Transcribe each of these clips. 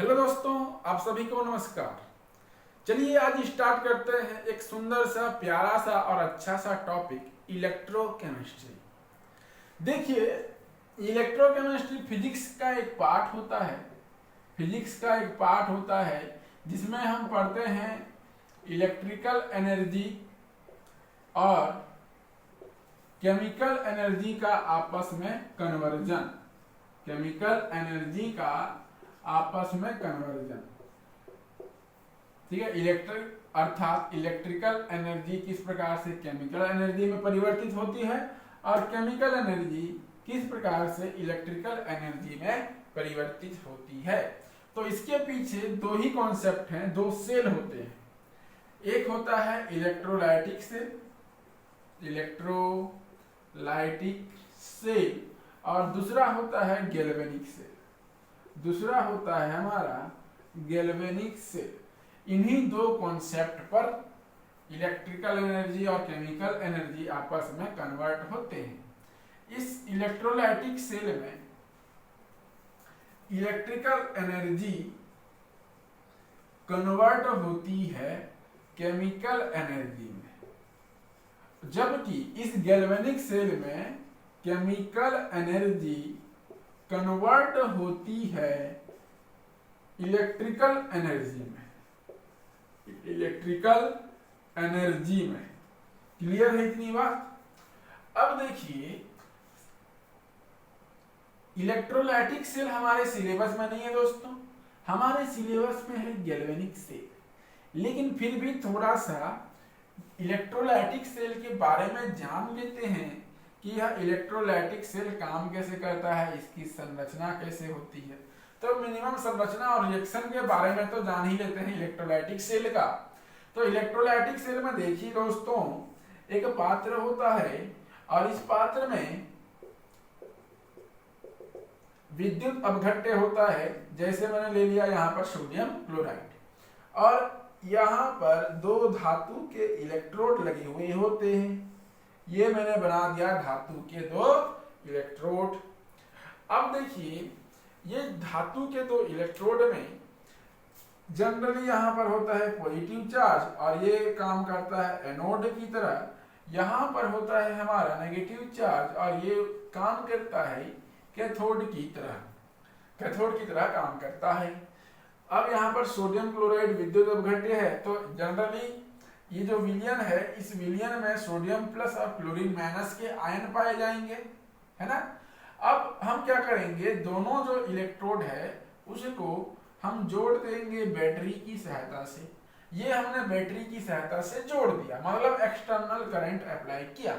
Hello दोस्तों, आप सभी को नमस्कार। चलिए आज स्टार्ट करते हैं एक सुंदर सा प्यारा सा और अच्छा सा टॉपिक इलेक्ट्रोकेमिस्ट्री। देखिए, इलेक्ट्रोकेमिस्ट्री फिजिक्स का एक पार्ट होता है। फिजिक्स का एक पार्ट होता है जिसमें हम पढ़ते हैं इलेक्ट्रिकल एनर्जी और केमिकल एनर्जी का आपस में कन्वर्जन। केमिकल एनर्जी का आपस में कन्वर्जन, ठीक है। अर्थात इलेक्ट्रिकल एनर्जी किस प्रकार से केमिकल एनर्जी में परिवर्तित होती है और केमिकल एनर्जी किस प्रकार से इलेक्ट्रिकल एनर्जी में परिवर्तित होती है। तो इसके पीछे दो ही कॉन्सेप्ट हैं, दो सेल होते हैं। एक होता है इलेक्ट्रोलाइटिक सेल, इलेक्ट्रोलाइटिक सेल, और दूसरा होता है गैल्वेनिक सेल। दूसरा होता है हमारा गैल्वेनिक सेल। इन्हीं दो कॉन्सेप्ट पर इलेक्ट्रिकल एनर्जी और केमिकल एनर्जी आपस में कन्वर्ट होते हैं। इस इलेक्ट्रोलाइटिक सेल में इलेक्ट्रिकल एनर्जी कन्वर्ट होती है केमिकल एनर्जी में, जबकि इस गैल्वेनिक सेल में केमिकल एनर्जी कन्वर्ट होती है इलेक्ट्रिकल एनर्जी में। इलेक्ट्रिकल एनर्जी में क्लियर है इतनी बात। अब देखिए, इलेक्ट्रोलाइटिक सेल हमारे सिलेबस में नहीं है दोस्तों, हमारे सिलेबस में है गैल्वेनिक सेल। लेकिन फिर भी थोड़ा सा इलेक्ट्रोलाइटिक सेल के बारे में जान लेते हैं कि यह इलेक्ट्रोलाइटिक सेल काम कैसे करता है, इसकी संरचना कैसे होती है। तो मिनिमम संरचना और रिएक्शन के बारे में तो जान ही लेते हैं इलेक्ट्रोलाइटिक सेल का। तो इलेक्ट्रोलाइटिक सेल में देखिए दोस्तों, एक पात्र होता है और इस पात्र में विद्युत अपघट्य होता है। जैसे मैंने ले लिया यहाँ पर सोडियम क्लोराइड, और यहाँ पर दो धातु के इलेक्ट्रोड लगे हुए होते हैं। ये मैंने बना दिया धातु के दो इलेक्ट्रोड। अब देखिए, ये धातु के दो इलेक्ट्रोड में जनरली यहाँ पर होता है पॉजिटिव चार्ज और ये काम करता है एनोड की तरह। यहाँ पर होता है हमारा नेगेटिव चार्ज और ये काम करता है कैथोड की तरह। कैथोड की तरह काम करता है। अब यहाँ पर सोडियम क्लोराइड विद्युत अपघट्य है, तो जनरली ये जो विलयन है, इस विलयन में सोडियम प्लस और क्लोरीन माइनस के आयन पाए जाएंगे, है ना। अब हम क्या करेंगे, दोनों जो इलेक्ट्रोड है उसको हम जोड़ देंगे बैटरी की सहायता से। ये हमने बैटरी की सहायता से जोड़ दिया, मतलब एक्सटर्नल करंट अप्लाई किया।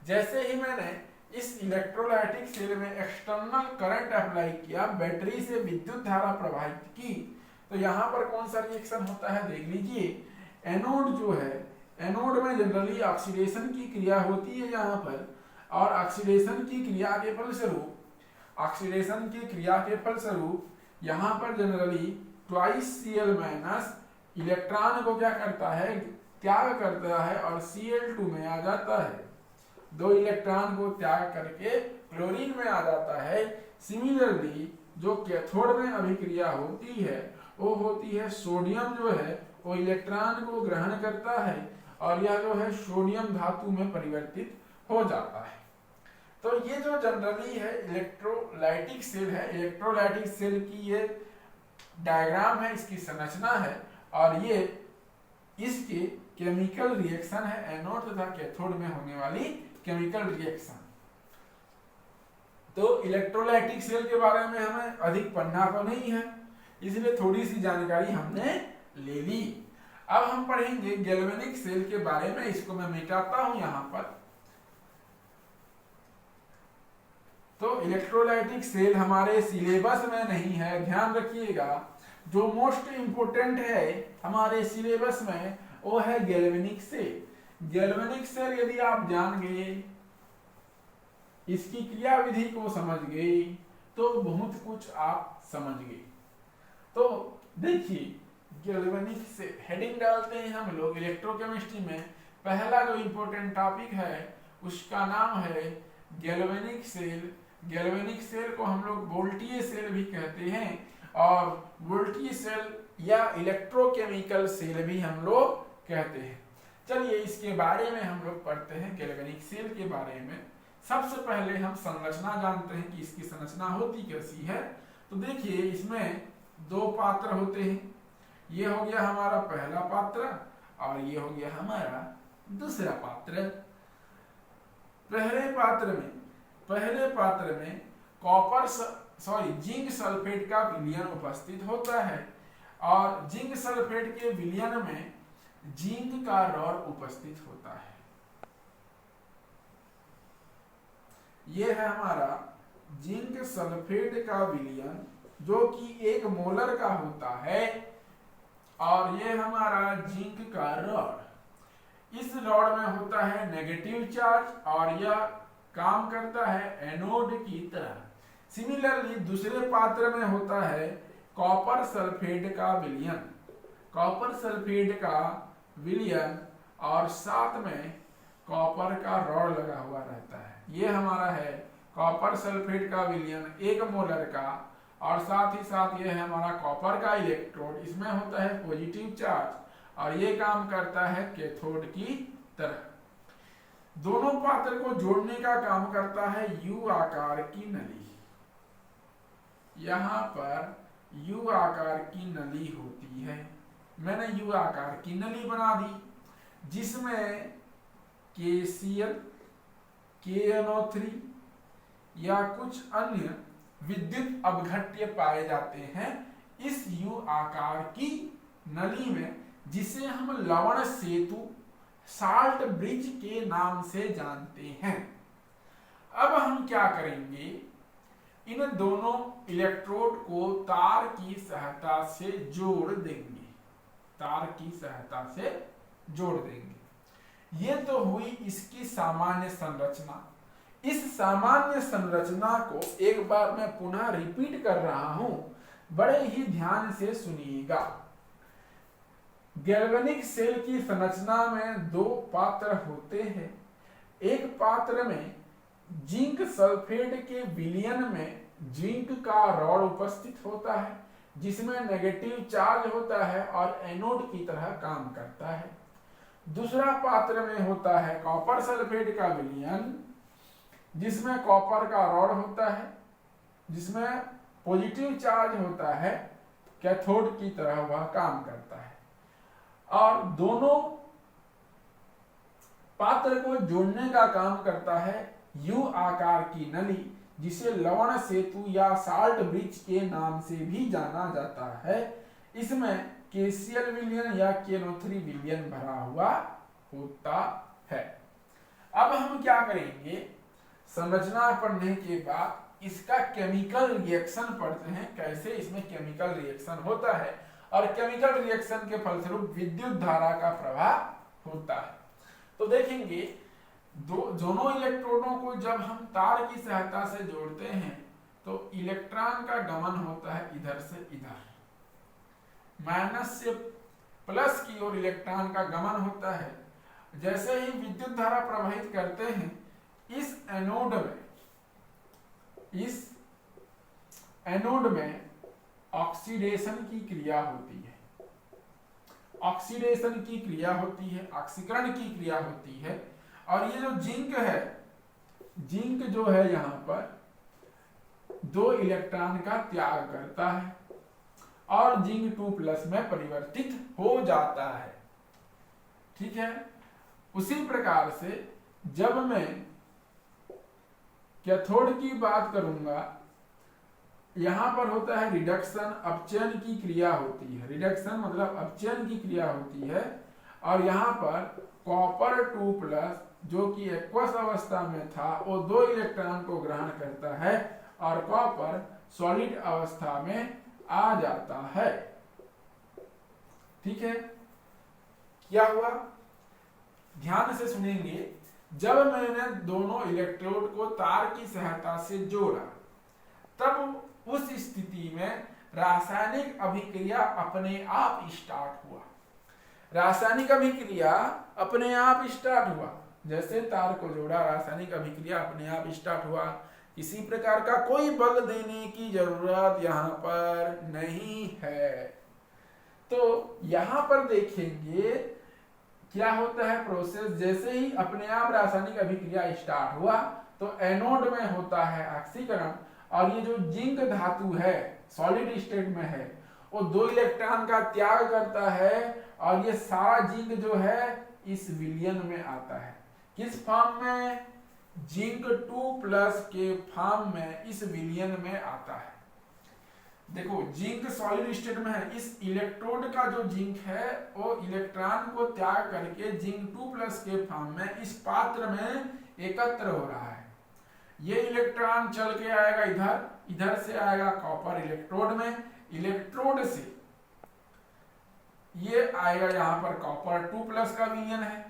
जैसे ही मैंने इस इलेक्ट्रोलाइटिक सेल में एक्सटर्नल करंट अप्लाई किया, बैटरी से विद्युत धारा प्रवाहित की, तो यहाँ पर कौन सा रिएक्शन होता है देख लीजिए। एनोड जो है, एनोड में जनरली ऑक्सीडेशन की क्रिया होती है यहाँ पर, और ऑक्सीडेशन की क्रिया के फलस्वरूप यहाँ पर generally twice Cl minus electron को क्या करता है, त्याग करता है और Cl2 में आ जाता है। दो इलेक्ट्रॉन को त्याग करके क्लोरीन में आ जाता है। सिमिलरली जो कैथोड में अभिक्रिया होती है वो होती है, सोडियम जो है वो इलेक्ट्रॉन को ग्रहण करता है और यह जो है सोडियम धातु में परिवर्तित हो जाता है। तो ये जो जनरली है इलेक्ट्रोलाइटिक सेल है, इलेक्ट्रोलाइटिक सेल की ये डायग्राम है, इसकी संरचना है, और ये इसके केमिकल रिएक्शन है, एनोड तथा कैथोड में होने वाली केमिकल रिएक्शन। तो इलेक्ट्रोलाइटिक सेल के बारे में हमें अधिक पढ़ना तो नहीं है, इसलिए थोड़ी सी जानकारी हमने ले ली। अब हम पढ़ेंगे गैल्वेनिक सेल के बारे में। इसको मैं मिटाता हूं यहाँ पर। तो इलेक्ट्रोलाइटिक सेल हमारे सिलेबस में नहीं है, ध्यान रखिएगा। जो मोस्ट इंपोर्टेंट है हमारे सिलेबस में वो है गैल्वेनिक सेल। गैल्वेनिक सेल यदि आप जान गए, इसकी क्रियाविधि को समझ गए, तो बहुत कुछ आप समझ गए। तो देखिए, गैल्वेनिक से हेडिंग डालते हैं हम लोग इलेक्ट्रोकेमिस्ट्री में। पहला जो इंपॉर्टेंट टॉपिक है उसका नाम है गैल्वेनिक सेल। गैल्वेनिक सेल को हम लोग वोल्टीय सेल भी कहते हैं, और वोल्टी सेल या इलेक्ट्रोकेमिकल सेल भी हम लोग कहते हैं। चलिए इसके बारे में हम लोग पढ़ते हैं, गैल्वेनिक सेल के बारे में। सबसे पहले हम संरचना जानते हैं कि इसकी संरचना होती कैसी है। तो देखिए इसमें दो पात्र होते हैं, ये हो गया हमारा पहला पात्र और ये हो गया हमारा दूसरा पात्र। पहले पात्र में जिंक सल्फेट का विलयन उपस्थित होता है और जिंक सल्फेट के विलयन में जिंक का रॉड उपस्थित होता है। यह है हमारा जिंक सल्फेट का विलयन जो कि 1 मोलर का होता है और यह हमारा जिंक का रॉड। इस रॉड में होता है नेगेटिव चार्ज और यह काम करता है एनोड की तरह। सिमिलरली दूसरे पात्र में होता है कॉपर सल्फेट का विलयन और साथ में कॉपर का रॉड लगा हुआ रहता है। ये हमारा है कॉपर सल्फेट का विलयन 1 मोलर का और साथ ही साथ ये है हमारा कॉपर का इलेक्ट्रोड। इसमें होता है पॉजिटिव चार्ज और ये काम करता है कैथोड की तरह। दोनों पात्र को जोड़ने का काम करता है यू आकार की नली। यहाँ पर यू आकार की नली होती है। मैंने यू आकार की नली बना दी जिसमें KCl, KNO3 या कुछ अन्य विद्युत अपघट्य पाए जाते हैं इस यू आकार की नली में, जिसे हम लवण सेतु साल्ट ब्रिज के नाम से जानते हैं। अब हम क्या करेंगे, इन दोनों इलेक्ट्रोड को तार की सहायता से जोड़ देंगे। ये तो हुई इसकी सामान्य संरचना। इस सामान्य संरचना को एक बार मैं पुनः रिपीट कर रहा हूं, बड़े ही ध्यान से सुनिएगा। गैल्वेनिक सेल की संरचना में 2 पात्र होते हैं। एक पात्र में जिंक सल्फेट के विलयन में जिंक का रॉड उपस्थित होता है जिसमें नेगेटिव चार्ज होता है और एनोड की तरह काम करता है। दूसरा पात्र में होता है कॉपर सल्फेट का विलयन जिसमें कॉपर का रॉड होता है जिसमें पॉजिटिव चार्ज होता है, कैथोड की तरह वह काम करता है। और दोनों पात्र को जोड़ने का काम करता है यू आकार की नली, जिसे लवण सेतु या साल्ट ब्रिज के नाम से भी जाना जाता है। इसमें KCl विलयन या KNO3 विलयन भरा हुआ होता है। अब हम क्या करेंगे, संरचना पढ़ने के बाद इसका केमिकल रिएक्शन पढ़ते हैं, कैसे इसमें केमिकल रिएक्शन होता है और केमिकल रिएक्शन के फलस्वरूप विद्युत धारा का प्रवाह होता है। तो देखेंगे दोनों इलेक्ट्रोडों को जब हम तार की सहायता से जोड़ते हैं तो इलेक्ट्रॉन का गमन होता है इधर से इधर, माइनस से प्लस की ओर इलेक्ट्रॉन का गमन होता है। जैसे ही विद्युत धारा प्रवाहित करते हैं इस एनोड में ऑक्सीडेशन की क्रिया होती है, ऑक्सीकरण की क्रिया होती है। और ये जो जिंक जो है यहाँ पर 2 इलेक्ट्रॉन का त्याग करता है और जिंक 2+ में परिवर्तित हो जाता है। ठीक है, उसी प्रकार से जब मैं कैथोड की बात करूंगा, यहां पर होता है रिडक्शन, अपचयन की क्रिया होती है। रिडक्शन मतलब अपचयन की क्रिया होती है और यहाँ पर कॉपर 2+ जो कि एक्वस अवस्था में था वो 2 इलेक्ट्रॉन को ग्रहण करता है और कॉपर सॉलिड अवस्था में आ जाता है। ठीक है, क्या हुआ ध्यान से सुनेंगे। जब मैंने दोनों इलेक्ट्रोड को तार की सहायता से जोड़ा तब उस स्थिति में रासायनिक अभिक्रिया अपने आप स्टार्ट हुआ। रासायनिक अभिक्रिया अपने आप स्टार्ट हुआ, जैसे तार को जोड़ा रासायनिक अभिक्रिया अपने आप स्टार्ट हुआ। इसी प्रकार का कोई बल देने की जरूरत यहाँ पर नहीं है। तो यहाँ पर देखेंगे क्या होता है प्रोसेस, जैसे ही अपने आप रासायनिक अभिक्रिया स्टार्ट हुआ तो एनोड में होता है ऑक्सीकरण, और ये जो जिंक धातु है सॉलिड स्टेट में है वो 2 इलेक्ट्रॉन का त्याग करता है, और ये सारा जिंक जो है इस विलयन में आता है। किस फॉर्म में? जिंक 2+ के फॉर्म में इस विलयन में आता है। देखो जिंक सॉलिड स्टेट में है, इस इलेक्ट्रोड का जो जिंक है वो इलेक्ट्रॉन को त्याग करके जिंक 2+ के फॉर्म में इस पात्र में एकत्र हो रहा है। ये इलेक्ट्रॉन चल के आएगा इधर, इधर से आएगा कॉपर इलेक्ट्रोड में, इलेक्ट्रोड से ये आएगा यहाँ पर कॉपर 2+ का विलयन है।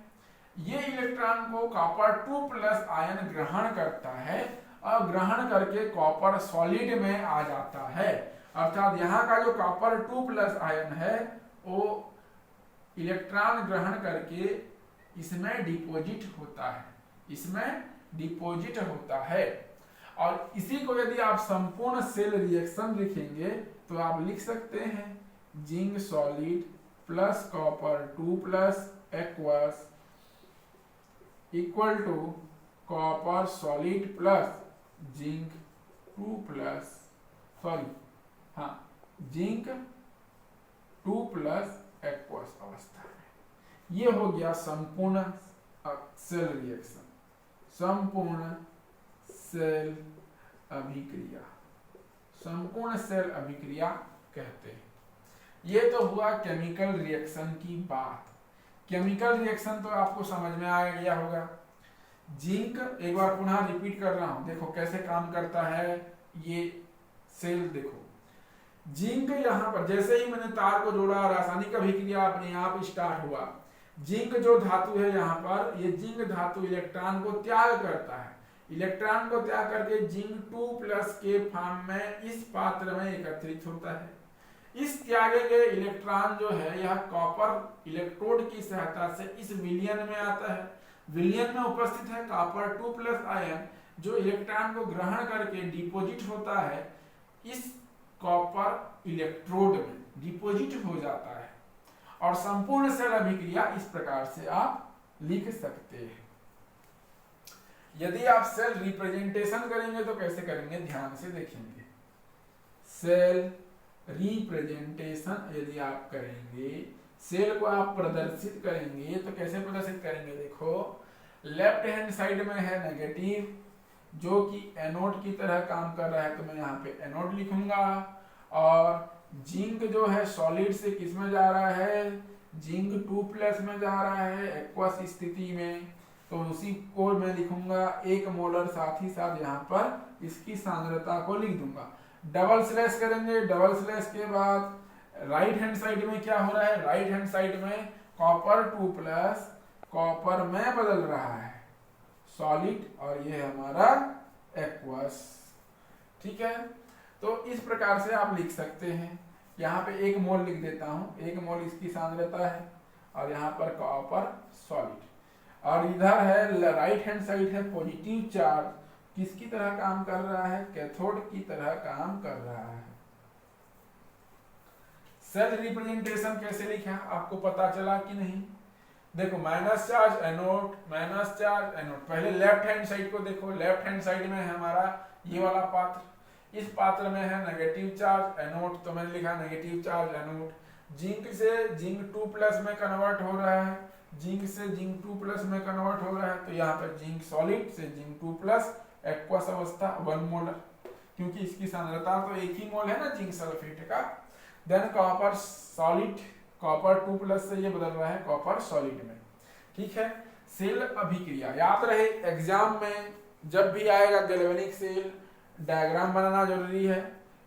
ये इलेक्ट्रॉन को कॉपर 2+ आयन ग्रहण करता है और ग्रहण करके कॉपर सॉलिड में आ जाता है, अर्थात यहाँ का जो कॉपर 2+ आयन है वो इलेक्ट्रॉन ग्रहण करके इसमें डिपॉजिट होता है, इसमें डिपॉजिट होता है। और इसी को यदि आप संपूर्ण सेल रिएक्शन लिखेंगे तो आप लिख सकते हैं zinc solid plus copper 2+ aqueous equal to copper solid plus zinc 2+ zinc 2+ aqueous अवस्था में। ये हो गया संपूर्ण सेल रिएक्शन, संपूर्ण सेल अभिक्रिया, संपूर्ण सेल अभिक्रिया कहते हैं। ये तो हुआ केमिकल रिएक्शन की बात। केमिकल रिएक्शन तो आपको समझ में आ गया होगा। जिंक एक बार पुनः रिपीट कर रहा हूं, देखो कैसे काम करता है ये सेल। देखो जिंक यहाँ पर जैसे ही मैंने तार को जोड़ा रासायनिक अभिक्रिया अपने आप स्टार्ट हुआ। जिंक जो धातु है यहाँ पर, ये जिंक धातु इलेक्ट्रॉन को त्याग करता है, इलेक्ट्रॉन को त्याग करके जिंक 2+ के फॉर्म में इस पात्र में एकत्रित होता है। इस त्यागे गए इलेक्ट्रॉन जो है यह कॉपर इलेक्ट्रोड की सहायता से इस विलयन में आता है। विलयन में उपस्थित है कॉपर 2+ आयन जो इलेक्ट्रॉन को ग्रहण करके डिपॉजिट होता है इस कॉपर इलेक्ट्रोड में, डिपॉजिट हो जाता है। और संपूर्ण सेल अभिक्रिया इस प्रकार से आप लिख सकते हैं। यदि आप सेल रिप्रेजेंटेशन करेंगे तो कैसे करेंगे, ध्यान से देखेंगे। सेल रिप्रेजेंटेशन यदि आप करेंगे, सेल को आप प्रदर्शित करेंगे तो कैसे प्रदर्शित करेंगे, देखो लेफ्ट हैंड साइड में है नेगेटिव जो कि एनोड की तरह काम कर रहा है, तो मैं यहाँ पे एनोड लिखूंगा। और जिंक जो है सॉलिड से किस में जा रहा है, जिंक 2+ में जा रहा है एक्वस स्थिति में, तो उसी को मैं लिखूंगा 1 मोलर, साथ ही साथ यहाँ पर इसकी सांद्रता को लिख दूंगा। डबल स्लैश करेंगे, डबल स्लैश के बाद राइट हैंड साइड में क्या हो रहा है, राइट हैंड साइड में कॉपर 2+ कॉपर में बदल रहा है सॉलिड, और ये हमारा एक्वस। ठीक है, तो इस प्रकार से आप लिख सकते हैं। यहाँ पे 1 मोल लिख देता हूँ, 1 मोल इसकी सांद्रता है, और यहाँ पर कॉपर सॉलिड। और इधर है राइट हैंड साइड है पॉजिटिव चार्ज, किसकी तरह काम कर रहा है, कैथोड की तरह काम कर रहा है। सेल रिप्रेजेंटेशन कैसे लिखा आपको पता चला कि नहीं। देखो minus charge anode, minus charge anode. पहले लेफ्ट हैंड साइड को देखो, लेफ्ट हैंड साइड में है हमारा ये वाला पात्र, इस पात्र में है नेगेटिव चार्ज एनोड, तो मैंने लिखा नेगेटिव चार्ज एनोड। जिंक से जिंक 2+ में कन्वर्ट हो रहा है, जिंक से जिंक 2+ में कन्वर्ट हो रहा है, तो यहाँ पर जिंक सॉलिड से जिंक 2+ एक्वस अवस्था 1 मोलर, क्योंकि इसकी सांद्रता तो 1 ही मोल है ना जिंक सल्फेट का। देन कॉपर सॉलिड, कॉपर 2+ से ये बदल रहा है कॉपर सॉलिड में। ठीक है, सेल अभिक्रिया याद रहे, एग्जाम में जब भी आएगा गैल्वेनिक सेल डायग्राम बनाना जरूरी है,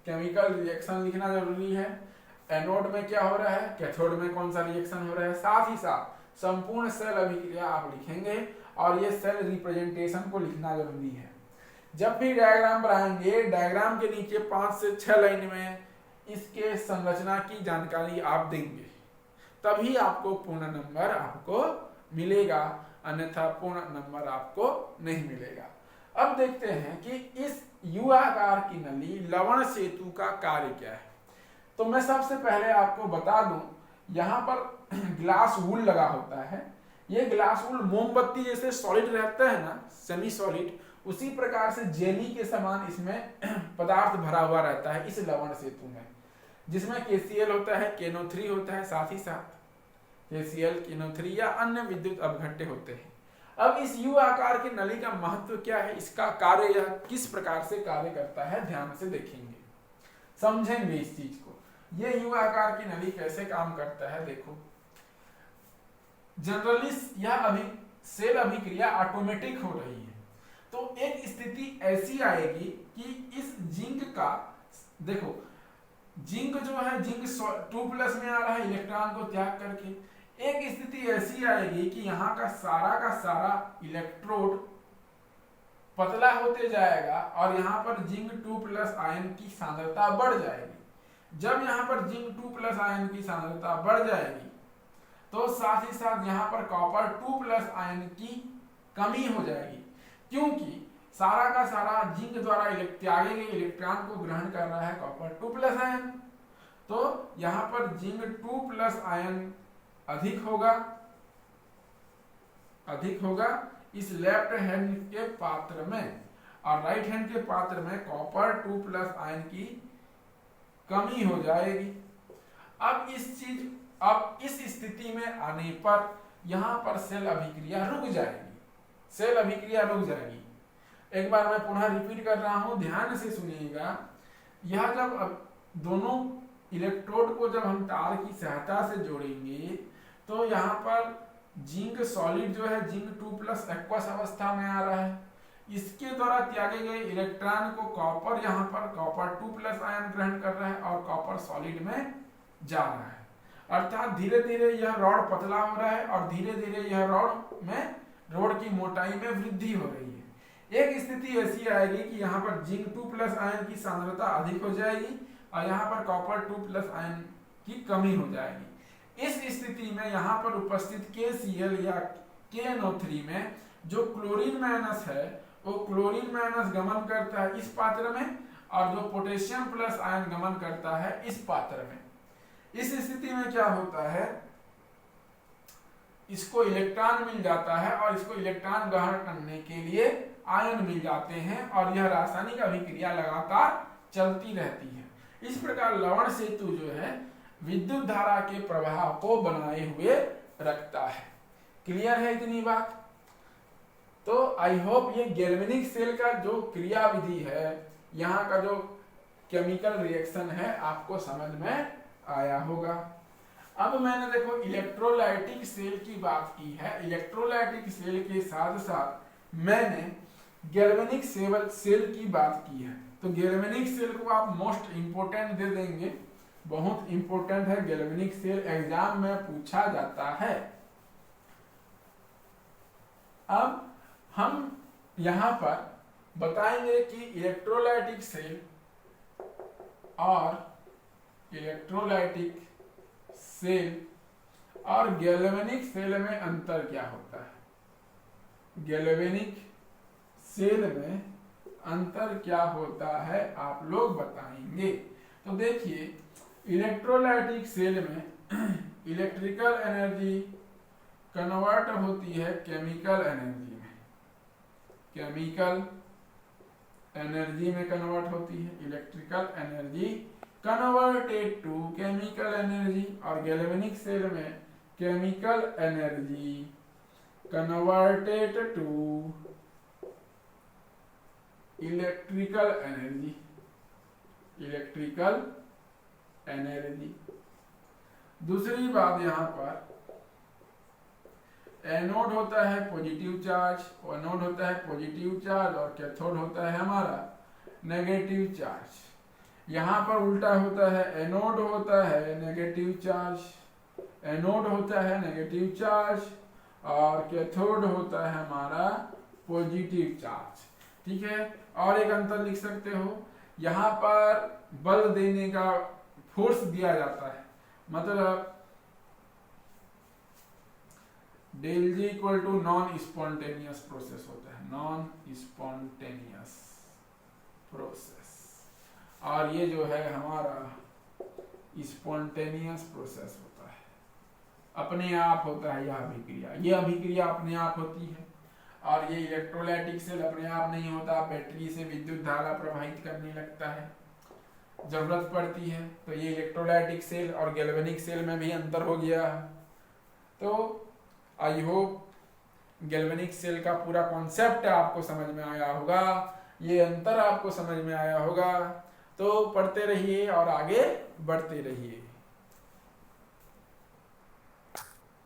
केमिकल रिएक्शन लिखना जरूरी है, एनोड में क्या हो रहा है, कैथोड में कौन सा रिएक्शन हो रहा है, साथ ही साथ संपूर्ण सेल अभिक्रिया आप लिखेंगे, और ये सेल रिप्रेजेंटेशन को लिखना जरूरी है। जब भी डायग्राम बनाएंगे, डायग्राम के नीचे 5 से 6 लाइन में इसके संरचना की जानकारी आप देंगे, तभी आपको पूर्ण नंबर आपको मिलेगा, अन्यथा पूर्ण नंबर आपको नहीं मिलेगा। अब देखते हैं कि इस यू आकार की नली लवण सेतु का कार्य क्या है? तो मैं सबसे पहले आपको बता दूं, यहाँ पर ग्लास वूल लगा होता है। ये ग्लास वूल मोमबत्ती जैसे सॉलिड रहता है ना, सेमी सॉलिड, उसी प्रकार से जेली के समान इसमें पदार्थ भरा हुआ रहता है इस लवण सेतु में, जिसमें KCl होता है, KNO3 होता है, साथ ही साथ KCl, KNO3 या अन्य विद्युत अपघट्य होते हैं। अब इस यू आकार की नली का महत्व क्या है, इसका कार्य यह किस प्रकार से कार्य करता है, ध्यान से देखेंगे, समझेंगे इस चीज को। ये यू आकार की नली कैसे काम करता है, देखो। जनरली यह सेल अभिक्रिया ऑटोमेटिक हो रही है, तो एक स्थिति ऐसी आएगी कि इस जिंक का, देखो जिंक जो है, जिंक 2+ में आ रहा है इलेक्ट्रॉन को त्याग करके। एक स्थिति ऐसी आएगी कि यहाँ का सारा इलेक्ट्रोड पतला होते जाएगा और यहाँ पर जिंक 2+ आयन की सांद्रता बढ़ जाएगी। जब यहाँ पर जिंक 2+ आयन की सांद्रता बढ़ जाएगी तो साथ ही साथ यहाँ पर कॉपर 2+ आयन की कमी हो जाएगी, क्योंकि सारा का सारा जिंक द्वारा त्यागे गए इलेक्ट्रॉन को ग्रहण कर रहा है कॉपर 2+ आयन। तो यहाँ पर जिंक 2+ आयन अधिक होगा इस लेफ्ट हैंड के पात्र में, और राइट हैंड के पात्र में कॉपर 2+ आयन की कमी हो जाएगी। अब इस स्थिति में आने पर यहाँ पर सेल अभिक्रिया रुक जाएगी। एक बार मैं पुनः रिपीट कर रहा हूं, ध्यान से सुनिएगा। यह जब दोनों इलेक्ट्रोड को जब हम तार की सहायता से जोड़ेंगे तो यहाँ पर जिंक सॉलिड जो है, जिंक 2+ एक्वस अवस्था में आ रहा है, इसके द्वारा त्यागे गए इलेक्ट्रॉन को कॉपर यहाँ पर कॉपर 2+ आयन ग्रहण कर रहा है और कॉपर सॉलिड में जा रहा है। अर्थात धीरे धीरे यह रॉड पतला हो रहा है और धीरे धीरे यह रॉड की मोटाई में वृद्धि हो रही है। एक स्थिति ऐसी आएगी कि यहाँ पर जिंक 2+ आयन की सांद्रता अधिक हो जाएगी और यहाँ पर कॉपर 2+ आयन की कमी हो जाएगी। इस स्थिति में यहाँ पर उपस्थित KCl या KNO3 में जो क्लोरीन माइनस है वो क्लोरीन माइनस गमन करता है इस पात्र में, और जो पोटेशियम प्लस आयन गमन करता है इस पात्र में। इस स्थिति में क्या होता है, इसको इलेक्ट्रॉन मिल जाता है और इसको इलेक्ट्रॉन ग्रहण करने के लिए आयन मिल जाते हैं और यह रासायनिक अभिक्रिया लगातार चलती रहती है। इस प्रकार लवण सेतु जो है विद्युत धारा के प्रवाह को बनाए हुए रखता है। क्लियर है इतनी बात? तो आई होप ये गैल्वेनिक सेल का जो क्रिया विधि है, यहाँ का जो केमिकल रिएक्शन है, आपको समझ में आया होगा। अब मैंने देखो इलेक्ट्रोलाइटिक सेल की बात की है, इलेक्ट्रोलाइटिक सेल के साथ साथ मैंने गैल्वेनिक सेल की बात की है। तो गैल्वेनिक सेल को आप मोस्ट इंपोर्टेंट दे देंगे, बहुत इंपोर्टेंट है गैल्वेनिक सेल, एग्जाम में पूछा जाता है। अब हम यहां पर बताएंगे कि इलेक्ट्रोलाइटिक सेल और गैल्वेनिक सेल में अंतर क्या होता है। गैल्वेनिक सेल में अंतर क्या होता है आप लोग बताएंगे। तो देखिए इलेक्ट्रोलाइटिक सेल में इलेक्ट्रिकल एनर्जी कन्वर्ट होती है केमिकल एनर्जी में, केमिकल एनर्जी में कन्वर्ट होती है, electrical energy converted to chemical energy, और गैल्वेनिक सेल में chemical energy converted to electrical energy, electrical energy. दूसरी बात, यहां पर एनोड होता है पॉजिटिव चार्ज, एनोड होता है पॉजिटिव चार्ज और कैथोड होता है हमारा नेगेटिव चार्ज। यहाँ पर उल्टा होता है, एनोड होता है नेगेटिव चार्ज, एनोड होता है नेगेटिव चार्ज और कैथोड होता है हमारा पॉजिटिव चार्ज। ठीक है, और एक अंतर लिख सकते हो, यहाँ पर बल देने का फोर्स दिया जाता है, मतलब del G equal to non spontaneous process होता है, नॉन स्पॉन्टेनियस और ये जो है हमारा स्पॉन्टेनियस प्रोसेस होता है, अपने आप होता है यह अभिक्रिया। ये अभिक्रिया अपने आप होती है। और ये इलेक्ट्रोलाइटिक सेल अपने आप नहीं होता, बैटरी से विद्युत धारा प्रवाहित करने लगता है, जरूरत पड़ती है। तो ये इलेक्ट्रोलाइटिक सेल और गैल्वेनिक सेल में भी अंतर हो गया है। तो आई होप गैल्वेनिक सेल का पूरा कॉन्सेप्ट आपको समझ में आया होगा, ये अंतर आपको समझ में आया होगा। तो पढ़ते रहिए और आगे बढ़ते रहिए।